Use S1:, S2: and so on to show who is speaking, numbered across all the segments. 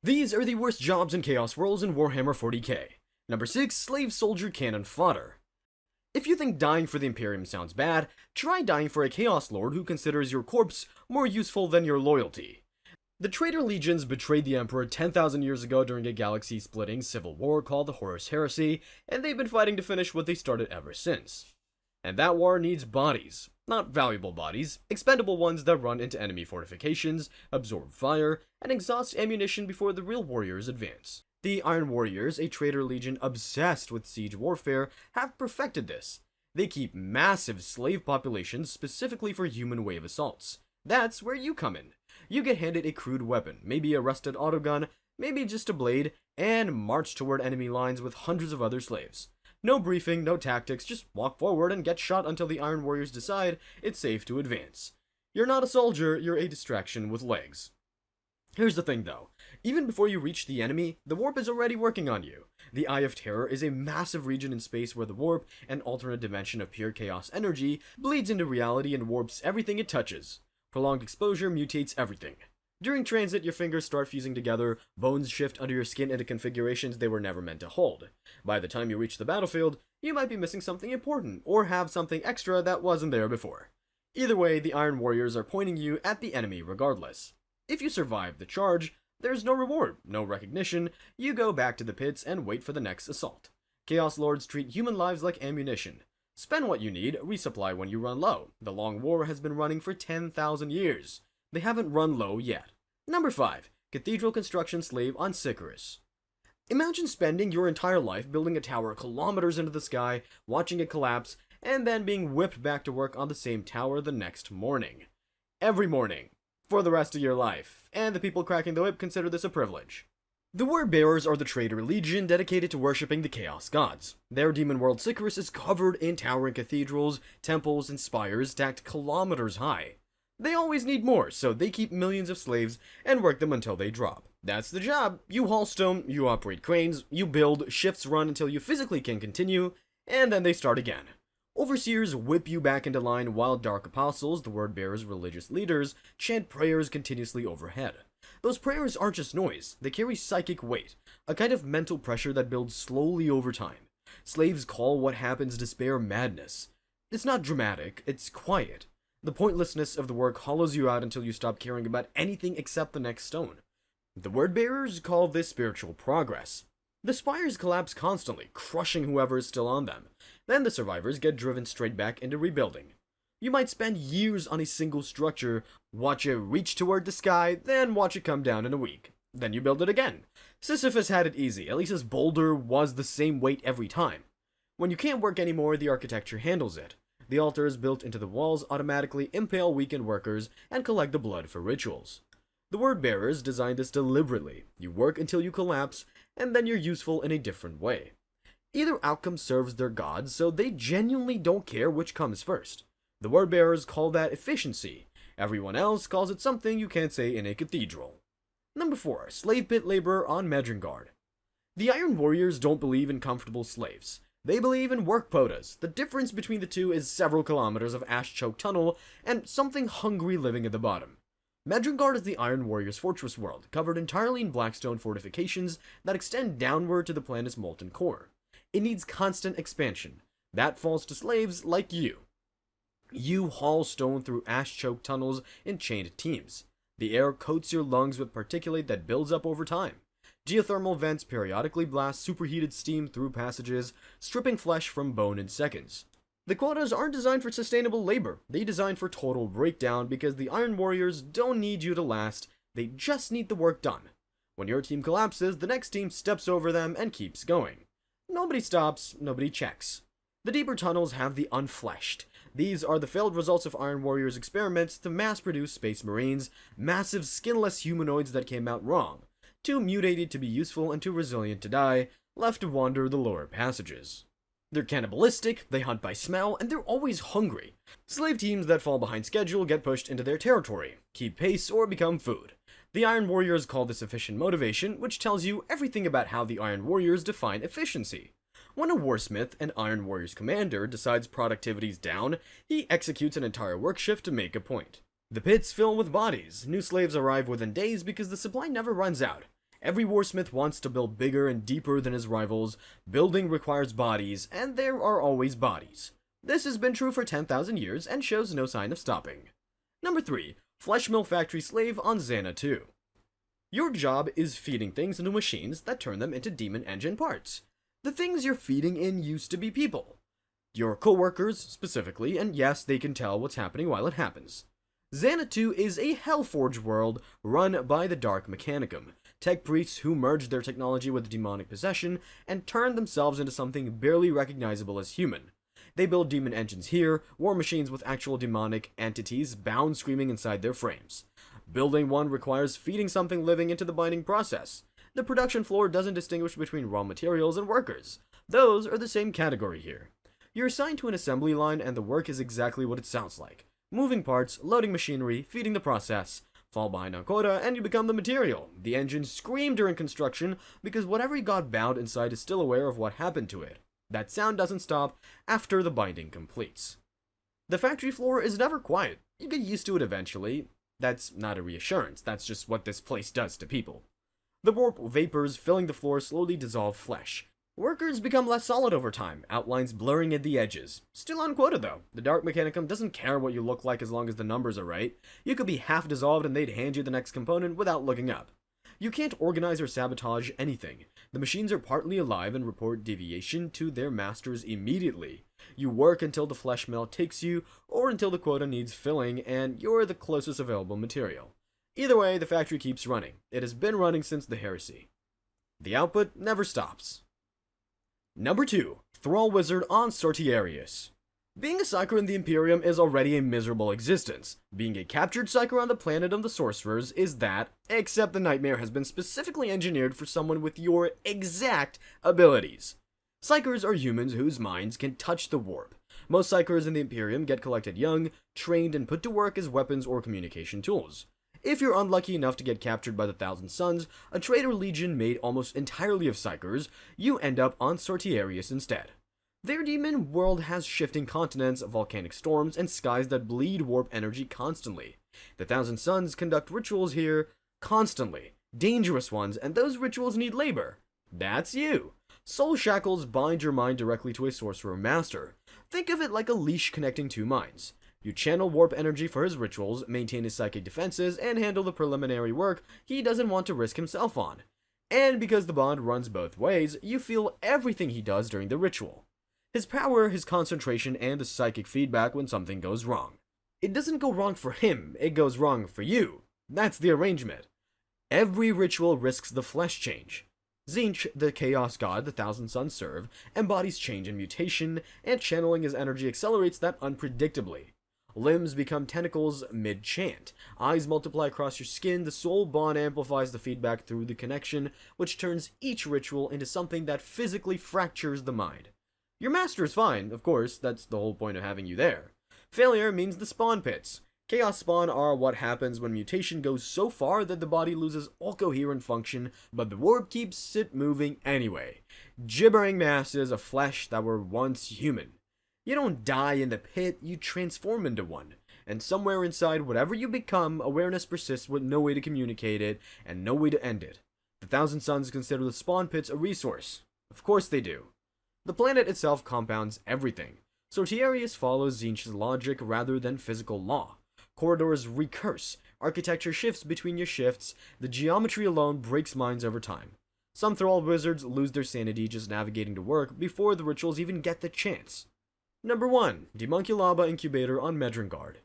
S1: These are the worst jobs in Chaos Worlds in Warhammer 40k. Number 6, Slave Soldier Cannon Fodder. If you think dying for the Imperium sounds bad, try dying for a Chaos Lord who considers your corpse more useful than your loyalty. The traitor legions betrayed the Emperor 10,000 years ago during a galaxy-splitting civil war called the Horus Heresy, and they've been fighting to finish what they started ever since. And that war needs bodies. Not valuable bodies, expendable ones that run into enemy fortifications, absorb fire, and exhaust ammunition before the real warriors advance. The Iron Warriors, a traitor legion obsessed with siege warfare, have perfected this. They keep massive slave populations specifically for human wave assaults. That's where you come in. You get handed a crude weapon, maybe a rusted autogun, maybe just a blade, and march toward enemy lines with hundreds of other slaves. No briefing, no tactics, just walk forward and get shot until the Iron Warriors decide it's safe to advance. You're not a soldier, you're a distraction with legs. Here's the thing though, even before you reach the enemy, the warp is already working on you. The Eye of Terror is a massive region in space where the warp, an alternate dimension of pure chaos energy, bleeds into reality and warps everything it touches. Prolonged exposure mutates everything. During transit, your fingers start fusing together, bones shift under your skin into configurations they were never meant to hold. By the time you reach the battlefield, you might be missing something important, or have something extra that wasn't there before. Either way, the Iron Warriors are pointing you at the enemy regardless. If you survive the charge, there's no reward, no recognition, you go back to the pits and wait for the next assault. Chaos Lords treat human lives like ammunition. Spend what you need, resupply when you run low. The Long War has been running for 10,000 years. They haven't run low yet. Number 5. Cathedral Construction Slave on Sicarus. Imagine spending your entire life building a tower kilometers into the sky, watching it collapse, and then being whipped back to work on the same tower the next morning. Every morning. For the rest of your life. And the people cracking the whip consider this a privilege. The Word Bearers are the traitor legion dedicated to worshipping the Chaos Gods. Their demon world Sicarus is covered in towering cathedrals, temples, and spires stacked kilometers high. They always need more, so they keep millions of slaves and work them until they drop. That's the job. You haul stone, you operate cranes, you build, shifts run until you physically can continue, and then they start again. Overseers whip you back into line while Dark Apostles, the Word Bearers' religious leaders, chant prayers continuously overhead. Those prayers aren't just noise, they carry psychic weight, a kind of mental pressure that builds slowly over time. Slaves call what happens despair madness. It's not dramatic, it's quiet. The pointlessness of the work hollows you out until you stop caring about anything except the next stone. The Word Bearers call this spiritual progress. The spires collapse constantly, crushing whoever is still on them. Then the survivors get driven straight back into rebuilding. You might spend years on a single structure, watch it reach toward the sky, then watch it come down in a week. Then you build it again. Sisyphus had it easy, at least his boulder was the same weight every time. When you can't work anymore, the architecture handles it. The altars built into the walls automatically impale weakened workers and collect the blood for rituals. The Word Bearers designed this deliberately. You work until you collapse, and then you're useful in a different way. Either outcome serves their gods, so they genuinely don't care which comes first. The Word Bearers call that efficiency. Everyone else calls it something you can't say in a cathedral. Number 4. Slave pit labor on Medringard. The Iron Warriors don't believe in comfortable slaves. They believe in work quotas. The difference between the two is several kilometers of ash-choked tunnel and something hungry living at the bottom. Medringard is the Iron Warriors' fortress world, covered entirely in blackstone fortifications that extend downward to the planet's molten core. It needs constant expansion. That falls to slaves like you. You haul stone through ash-choked tunnels in chained teams. The air coats your lungs with particulate that builds up over time. Geothermal vents periodically blast superheated steam through passages, stripping flesh from bone in seconds. The quotas aren't designed for sustainable labor, they design for total breakdown because the Iron Warriors don't need you to last, they just need the work done. When your team collapses, the next team steps over them and keeps going. Nobody stops, nobody checks. The deeper tunnels have the unfleshed. These are the failed results of Iron Warriors' experiments to mass-produce space marines, massive skinless humanoids that came out wrong. Too mutated to be useful and too resilient to die, left to wander the lower passages. They're cannibalistic, they hunt by smell, and they're always hungry. Slave teams that fall behind schedule get pushed into their territory, keep pace, or become food. The Iron Warriors call this efficient motivation, which tells you everything about how the Iron Warriors define efficiency. When a warsmith, an Iron Warriors commander, decides productivity's down, he executes an entire work shift to make a point. The pits fill with bodies. New slaves arrive within days because the supply never runs out. Every warsmith wants to build bigger and deeper than his rivals, building requires bodies, and there are always bodies. This has been true for 10,000 years and shows no sign of stopping. Number 3. Flesh Mill Factory Slave on Xana 2. Your job is feeding things into machines that turn them into demon engine parts. The things you're feeding in used to be people. Your co-workers, specifically, and yes, they can tell what's happening while it happens. Xana 2 is a Hellforge world run by the Dark Mechanicum, tech priests who merged their technology with demonic possession and turned themselves into something barely recognizable as human. They build demon engines here, war machines with actual demonic entities bound screaming inside their frames. Building one requires feeding something living into the binding process. The production floor doesn't distinguish between raw materials and workers. Those are the same category here. You're assigned to an assembly line and the work is exactly what it sounds like. Moving parts, loading machinery, feeding the process. Fall behind on quota and you become the material. The engines scream during construction because whatever got bound inside is still aware of what happened to it. That sound doesn't stop after the binding completes. The factory floor is never quiet. You get used to it eventually. That's not a reassurance, that's just what this place does to people. The warp vapors filling the floor slowly dissolve flesh. Workers become less solid over time, outlines blurring at the edges. Still on quota though. The Dark Mechanicum doesn't care what you look like as long as the numbers are right. You could be half dissolved and they'd hand you the next component without looking up. You can't organize or sabotage anything. The machines are partly alive and report deviation to their masters immediately. You work until the flesh mill takes you, or until the quota needs filling and you're the closest available material. Either way, the factory keeps running. It has been running since the heresy. The output never stops. Number 2. Thrall-wizard on Sortiarius. Being a psyker in the Imperium is already a miserable existence. Being a captured psyker on the planet of the sorcerers is that, except the nightmare has been specifically engineered for someone with your exact abilities. Psykers are humans whose minds can touch the warp. Most psykers in the Imperium get collected young, trained, and put to work as weapons or communication tools. If you're unlucky enough to get captured by the Thousand Sons, a traitor legion made almost entirely of psykers, you end up on Sortiarius instead. Their demon world has shifting continents, volcanic storms, and skies that bleed warp energy constantly. The Thousand Sons conduct rituals here constantly, dangerous ones, and those rituals need labor. That's you. Soul shackles bind your mind directly to a sorcerer master. Think of it like a leash connecting two minds. You channel warp energy for his rituals, maintain his psychic defenses, and handle the preliminary work he doesn't want to risk himself on. And because the bond runs both ways, you feel everything he does during the ritual. His power, his concentration, and the psychic feedback when something goes wrong. It doesn't go wrong for him, it goes wrong for you. That's the arrangement. Every ritual risks the flesh change. Tzeentch, the chaos god the Thousand Sons serve, embodies change and mutation, and channeling his energy accelerates that unpredictably. Limbs become tentacles mid-chant. Eyes multiply across your skin. The soul bond amplifies the feedback through the connection, which turns each ritual into something that physically fractures the mind. Your master is fine, of course, that's the whole point of having you there. Failure means the spawn pits. Chaos spawn are what happens when mutation goes so far that the body loses all coherent function, but the warp keeps it moving anyway. Gibbering masses of flesh that were once human. You don't die in the pit, you transform into one. And somewhere inside whatever you become, awareness persists with no way to communicate it, and no way to end it. The Thousand Sons consider the spawn pits a resource. Of course they do. The planet itself compounds everything. Sortiarius follows Tzeentch's logic rather than physical law. Corridors recurse, architecture shifts between your shifts, the geometry alone breaks minds over time. Some Thrall-wizards lose their sanity just navigating to work before the rituals even get the chance. Number 1. Demonculaba incubator on Medrengard.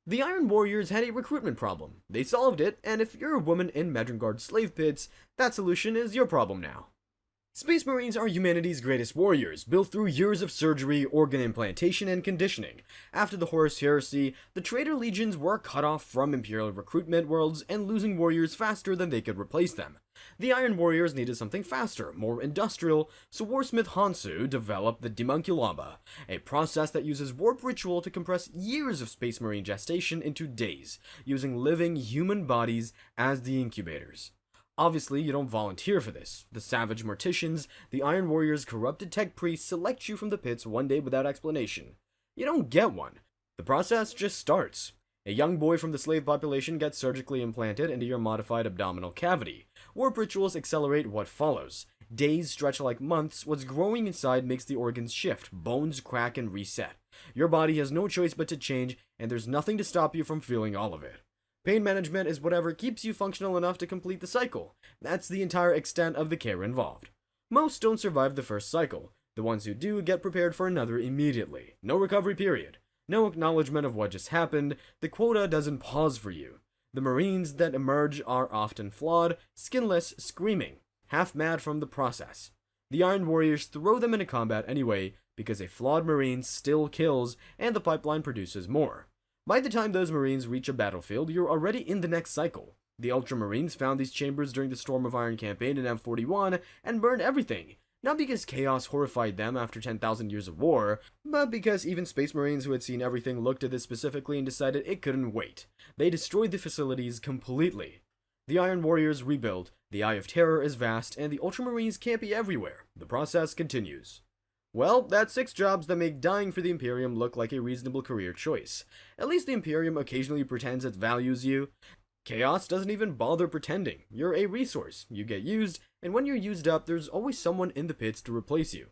S1: The Iron Warriors had a recruitment problem. They solved it, and if you're a woman in Medrengard slave pits, that solution is your problem now. Space Marines are humanity's greatest warriors, built through years of surgery, organ implantation, and conditioning. After the Horus Heresy, the traitor legions were cut off from Imperial recruitment worlds and losing warriors faster than they could replace them. The Iron Warriors needed something faster, more industrial, so Warsmith Hansu developed the Demonculaba, a process that uses warp ritual to compress years of Space Marine gestation into days, using living human bodies as the incubators. Obviously, you don't volunteer for this. The savage morticians, the Iron Warriors' corrupted tech priests select you from the pits one day without explanation. You don't get one. The process just starts. A young boy from the slave population gets surgically implanted into your modified abdominal cavity. Warp rituals accelerate what follows. Days stretch like months, what's growing inside makes the organs shift, bones crack and reset. Your body has no choice but to change, and there's nothing to stop you from feeling all of it. Pain management is whatever keeps you functional enough to complete the cycle. That's the entire extent of the care involved. Most don't survive the first cycle. The ones who do get prepared for another immediately. No recovery period. No acknowledgement of what just happened. The quota doesn't pause for you. The Marines that emerge are often flawed, skinless, screaming, half mad from the process. The Iron Warriors throw them into combat anyway because a flawed Marine still kills and the pipeline produces more. By the time those Marines reach a battlefield, you're already in the next cycle. The Ultramarines found these chambers during the Storm of Iron campaign in M41 and burned everything. Not because chaos horrified them after 10,000 years of war, but because even Space Marines who had seen everything looked at this specifically and decided it couldn't wait. They destroyed the facilities completely. The Iron Warriors rebuild, the Eye of Terror is vast, and the Ultramarines can't be everywhere. The process continues. Well, that's 6 jobs that make dying for the Imperium look like a reasonable career choice. At least the Imperium occasionally pretends it values you. Chaos doesn't even bother pretending. You're a resource, you get used, and when you're used up, there's always someone in the pits to replace you.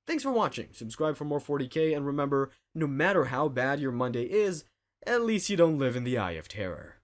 S1: Thanks for watching, subscribe for more 40k, and remember, no matter how bad your Monday is, at least you don't live in the Eye of Terror.